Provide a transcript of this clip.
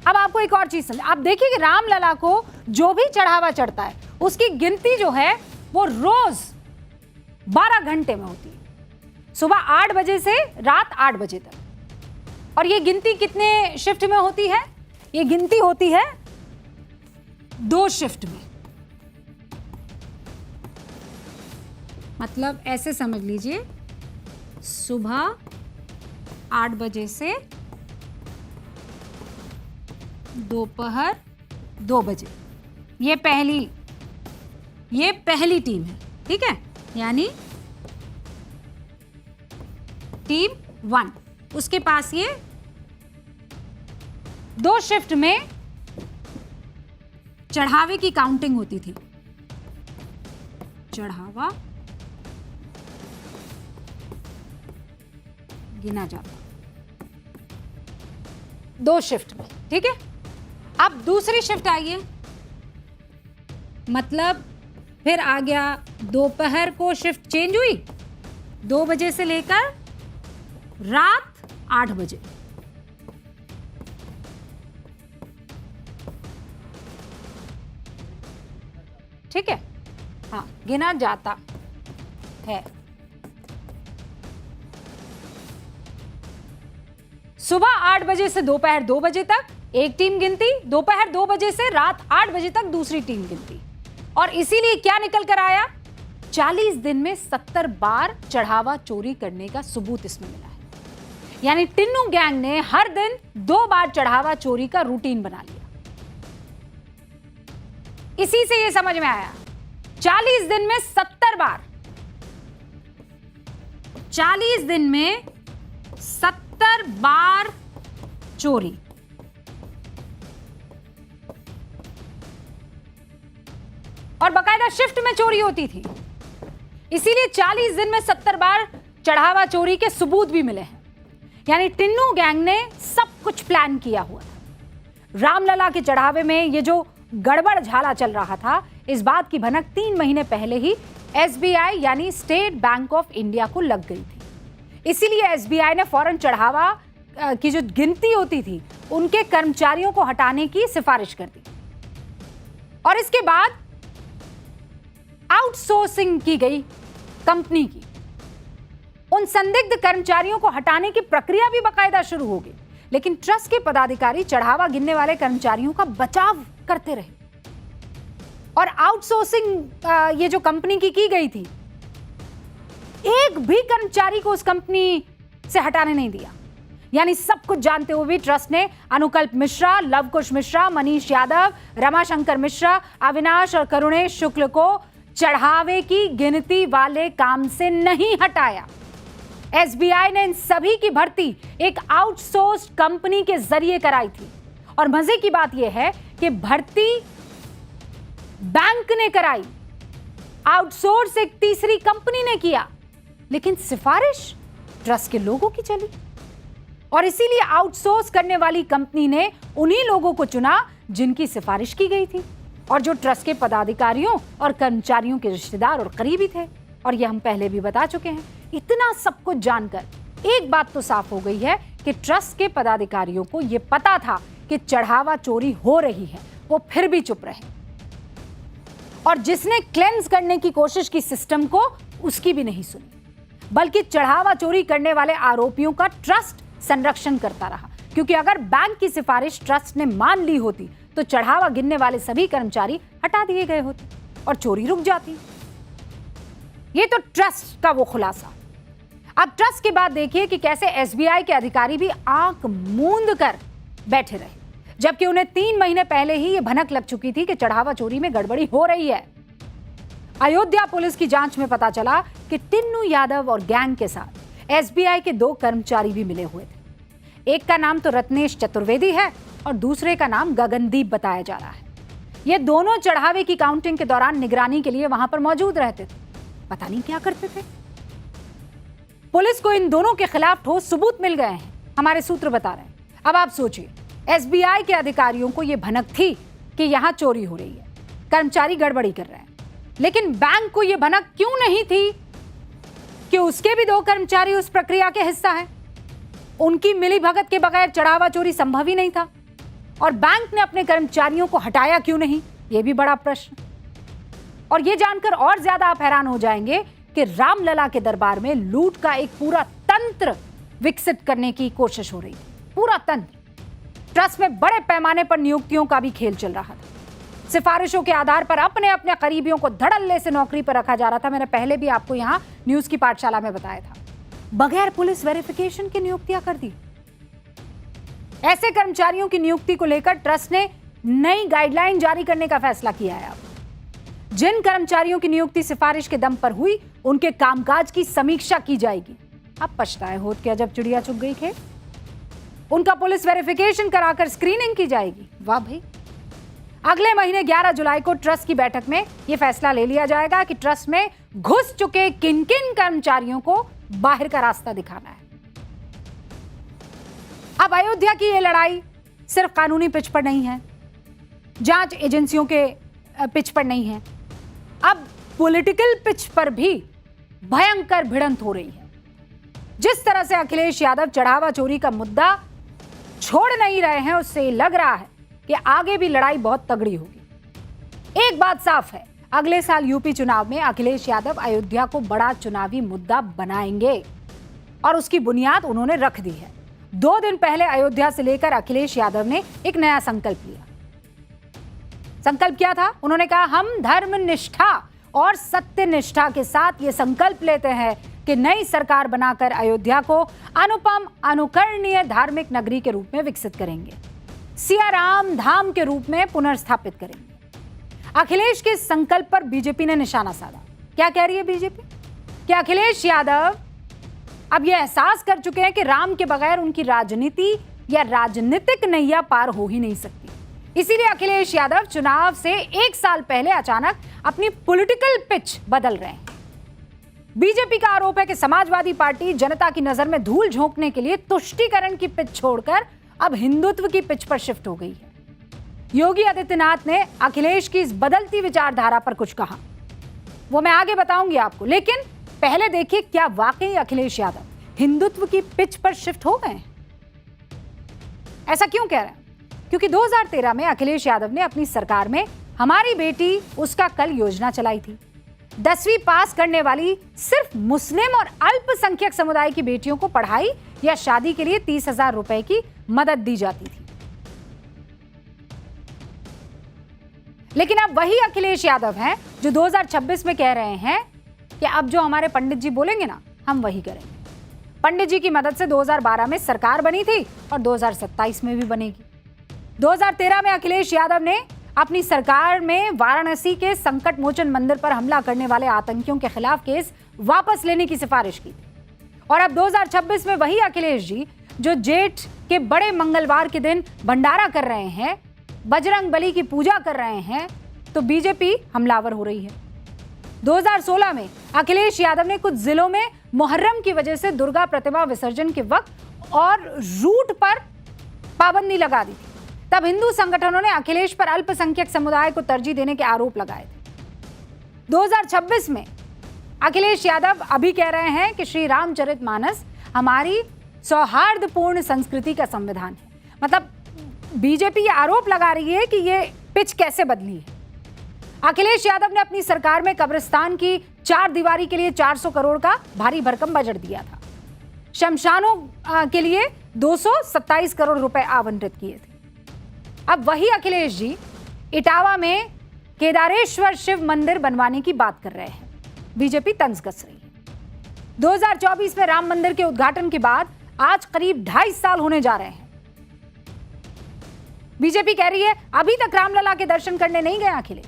अब आपको एक और चीज समझ, आप देखिए कि रामलला को जो भी चढ़ावा चढ़ता है उसकी गिनती जो है वो रोज 12 घंटे में होती है, सुबह 8 बजे से रात 8 बजे तक। और ये गिनती कितने शिफ्ट में होती है? ये गिनती होती है 2 शिफ्ट में। मतलब ऐसे समझ लीजिए, सुबह 8 बजे से दोपहर 2 बजे, ये पहली टीम है, ठीक है, यानी टीम 1। उसके पास ये 2 शिफ्ट में चढ़ावे की काउंटिंग होती थी। चढ़ावा गिना जाता 2 शिफ्ट में, ठीक है। अब दूसरी शिफ्ट आइए, मतलब फिर आ गया दोपहर को शिफ्ट चेंज हुई 2 बजे से लेकर रात 8 बजे। ठीक है, हाँ, गिना जाता है। सुबह 8 बजे से दोपहर 2 बजे तक एक टीम गिनती, दोपहर 2 बजे से रात 8 बजे तक दूसरी टीम गिनती। और इसीलिए क्या निकल कर आया? 40 दिन में 70 बार चढ़ावा चोरी करने का सबूत इसमें मिला है। यानी टिन्नू गैंग ने हर दिन 2 बार चढ़ावा चोरी का रूटीन बना लिया। इसी से यह समझ में आया, 40 दिन में 70 बार, 40 दिन में 70 बार चोरी। और बकायदा शिफ्ट में चोरी होती थी, इसीलिए 40 दिन में 70 बार चढ़ावा चोरी के सबूत भी मिले हैं। यानी टिन्नू गैंग ने सब कुछ प्लान किया हुआ था। रामलला के चढ़ावे में ये जो गड़बड़ झाला चल रहा था, इस बात की भनक 3 महीने पहले ही एसबीआई यानी स्टेट बैंक ऑफ इंडिया को लग गई थी। इसीलिए एसबीआई ने फौरन चढ़ावा की जो गिनती होती थी उनके कर्मचारियों को हटाने की सिफारिश कर दी। और इसके बाद आउटसोर्सिंग की गई कंपनी की। उन संदिग्ध कर्मचारियों को हटाने की प्रक्रिया भी बाकायदा शुरू हो गई, लेकिन ट्रस्ट के पदाधिकारी चढ़ावा गिनने वाले कर्मचारियों का बचाव करते रहे। और आउटसोर्सिंग ये जो कंपनी की गई थी, एक भी कर्मचारी को उस कंपनी से हटाने नहीं दिया। यानी सब कुछ जानते हुए भी ट्रस्ट ने अनुकल्प मिश्रा, लवकुश मिश्रा, मनीष यादव, रमाशंकर मिश्रा, अविनाश और करुणेश शुक्ल को चढ़ावे की गिनती वाले काम से नहीं हटाया। एसबीआई ने इन सभी की भर्ती एक आउटसोर्स कंपनी के जरिए कराई थी। और मजे की बात यह है कि भर्ती बैंक ने कराई, आउटसोर्स एक तीसरी कंपनी ने किया, लेकिन सिफारिश ट्रस्ट के लोगों की चली। और इसीलिए आउटसोर्स करने वाली कंपनी ने उन्हीं लोगों को चुना जिनकी सिफारिश की गई थी और जो ट्रस्ट के पदाधिकारियों और कर्मचारियों के रिश्तेदार और करीबी थे। और यह हम पहले भी बता चुके हैं। इतना सब कुछ जानकर एक बात तो साफ हो गई है कि ट्रस्ट के पदाधिकारियों को यह पता था कि चढ़ावा चोरी हो रही है, वो फिर भी चुप रहे। और जिसने क्लेंस करने की कोशिश की सिस्टम को, उसकी भी नहीं सुनी, बल्कि चढ़ावा चोरी करने वाले आरोपियों का ट्रस्ट संरक्षण करता रहा। क्योंकि अगर बैंक की सिफारिश ट्रस्ट ने मान ली होती तो चढ़ावा गिनने वाले सभी कर्मचारी हटा दिए गए होते और चोरी रुक जाती। ये तो ट्रस्ट का वो खुलासा। अब ट्रस्ट के बाद देखिए कि कैसे एसबीआई के अधिकारी भी आंख मूंद कर बैठे रहे, जबकि उन्हें 3 महीने पहले ही ये भनक लग चुकी थी कि चढ़ावा चोरी में गड़बड़ी हो रही है। अयोध्या पुलिस की जांच में पता चला कि टिन्नू यादव और गैंग के साथ एसबीआई के 2 कर्मचारी भी मिले हुए थे। एक का नाम तो रत्नेश चतुर्वेदी है और दूसरे का नाम गगनदीप बताया जा रहा है। ये दोनों चढ़ावे की काउंटिंग के दौरान निगरानी के लिए वहां पर मौजूद रहते थे। पता नहीं क्या करते थे। पुलिस को इन दोनों के खिलाफ ठोस सबूत मिल गए हैं, हमारे सूत्र बता रहे हैं। अब आप सोचिए, एसबीआई के अधिकारियों को यह भनक थी कि यहां चोरी हो रही है, कर्मचारी गड़बड़ी कर रहे हैं, लेकिन बैंक को यह भनक क्यों नहीं थी कि उसके भी 2 कर्मचारी उस प्रक्रिया के हिस्सा हैं? उनकी मिलीभगत के बगैर चढ़ावा चोरी संभव ही नहीं था। और बैंक ने अपने कर्मचारियों को हटाया क्यों नहीं, यह भी बड़ा प्रश्न। और यह जानकर और ज्यादा आप हैरान हो जाएंगे कि रामलला के दरबार में लूट का एक पूरा तंत्र विकसित करने की कोशिश हो रही थी। पूरा तंत्र। ट्रस्ट में बड़े पैमाने पर नियुक्तियों का भी खेल चल रहा था। सिफारिशों के आधार पर अपने अपने करीबियों को धड़ल्ले से नौकरी पर रखा जा रहा था। मैंने पहले भी आपको यहां न्यूज की पाठशाला में बताया था। बगैर पुलिस वेरिफिकेशन की नियुक्तियां कर दी। ऐसे कर्मचारियों की नियुक्ति को लेकर ट्रस्ट ने नई गाइडलाइन जारी करने का फैसला किया है। अब जिन कर्मचारियों की नियुक्ति सिफारिश के दम पर हुई, उनके कामकाज की समीक्षा की जाएगी। अब पछताए होत क्या जब चिड़िया चुग गई खेत। उनका पुलिस वेरिफिकेशन कराकर स्क्रीनिंग की जाएगी। वाह भाई। अगले महीने 11 जुलाई को ट्रस्ट की बैठक में यह फैसला ले लिया जाएगा कि ट्रस्ट में घुस चुके किन किन कर्मचारियों को बाहर का रास्ता दिखाना है। अब अयोध्या की यह लड़ाई सिर्फ कानूनी पिच पर नहीं है, जांच एजेंसियों के पिच पर नहीं है, अब पॉलिटिकल पिच पर भी भयंकर भिड़ंत हो रही है। जिस तरह से अखिलेश यादव चढ़ावा चोरी का मुद्दा छोड़ नहीं रहे हैं, उससे लग रहा है कि आगे भी लड़ाई बहुत तगड़ी होगी। एक बात साफ है, अगले साल यूपी चुनाव में अखिलेश यादव अयोध्या को बड़ा चुनावी मुद्दा बनाएंगे और उसकी बुनियाद उन्होंने रख दी है। 2 दिन पहले अयोध्या से लेकर अखिलेश यादव ने एक नया संकल्प लिया। संकल्प क्या था? उन्होंने कहा, हम धर्म निष्ठा और सत्य निष्ठा के साथ ये संकल्प लेते हैं कि नई सरकार बनाकर अयोध्या को अनुपम अनुकरणीय धार्मिक नगरी के रूप में विकसित करेंगे, सियाराम धाम के रूप में पुनर्स्थापित करेंगे। अखिलेश के संकल्प पर बीजेपी ने निशाना साधा। क्या कह रही है बीजेपी? कि अखिलेश यादव अब यह एहसास कर चुके हैं कि राम के बगैर उनकी राजनीति या राजनीतिक नैया पार हो ही नहीं सकती। इसीलिए अखिलेश यादव चुनाव से 1 साल पहले अचानक अपनी पॉलिटिकल पिच बदल रहे हैं। बीजेपी का आरोप है कि समाजवादी पार्टी जनता की नजर में धूल झोंकने के लिए तुष्टीकरण की पिच छोड़कर अब हिंदुत्व की पिच पर शिफ्ट हो गई है। योगी आदित्यनाथ ने अखिलेश की इस बदलती विचारधारा पर कुछ कहा, वो मैं आगे बताऊंगी आपको, लेकिन पहले देखिए क्या वाकई अखिलेश यादव हिंदुत्व की पिच पर शिफ्ट हो गए। ऐसा क्यों कह रहे हैं? क्योंकि 2013 में अखिलेश यादव ने अपनी सरकार में हमारी बेटी उसका कल योजना चलाई थी। 10वीं पास करने वाली सिर्फ मुस्लिम और अल्पसंख्यक समुदाय की बेटियों को पढ़ाई या शादी के लिए 30,000 रुपए की मदद दी जाती थी। लेकिन अब वही अखिलेश यादव हैं जो 2026 में कह रहे हैं कि अब जो हमारे पंडित जी बोलेंगे ना, हम वही करेंगे। पंडित जी की मदद से 2012 में सरकार बनी थी और 2027 में भी बनेगी। 2013 में अखिलेश यादव ने अपनी सरकार में वाराणसी के संकट मोचन मंदिर पर हमला करने वाले आतंकियों के खिलाफ केस वापस लेने की सिफारिश की थी। और अब 2026 में वही अखिलेश जी जो जेठ के बड़े मंगलवार के दिन भंडारा कर रहे हैं, बजरंग बली की पूजा कर रहे हैं, तो बीजेपी हमलावर हो रही है। 2016 में अखिलेश यादव ने कुछ जिलों में मुहर्रम की वजह से दुर्गा प्रतिमा विसर्जन के वक्त और रूट पर पाबंदी लगा दी थी। तब हिंदू संगठनों ने अखिलेश पर अल्पसंख्यक समुदाय को तरजीह देने के आरोप लगाए थे। 2026 में अखिलेश यादव अभी कह रहे हैं कि श्री रामचरितमानस हमारी सौहार्दपूर्ण संस्कृति का संविधान है। मतलब बीजेपी ये आरोप लगा रही है कि ये पिच कैसे बदली है। अखिलेश यादव ने अपनी सरकार में कब्रिस्तान की 4 दीवारी के लिए 400 करोड़ का भारी भरकम बजट दिया था। शमशानों के लिए 227 करोड़ रुपए आवंटित किए थे। अब वही अखिलेश जी इटावा में केदारेश्वर शिव मंदिर बनवाने की बात कर रहे हैं। बीजेपी तंज कस रही है। 2024 में राम मंदिर के उद्घाटन के बाद आज करीब 2.5 साल होने जा रहे हैं। बीजेपी कह रही है अभी तक रामलला के दर्शन करने नहीं गए अखिलेश।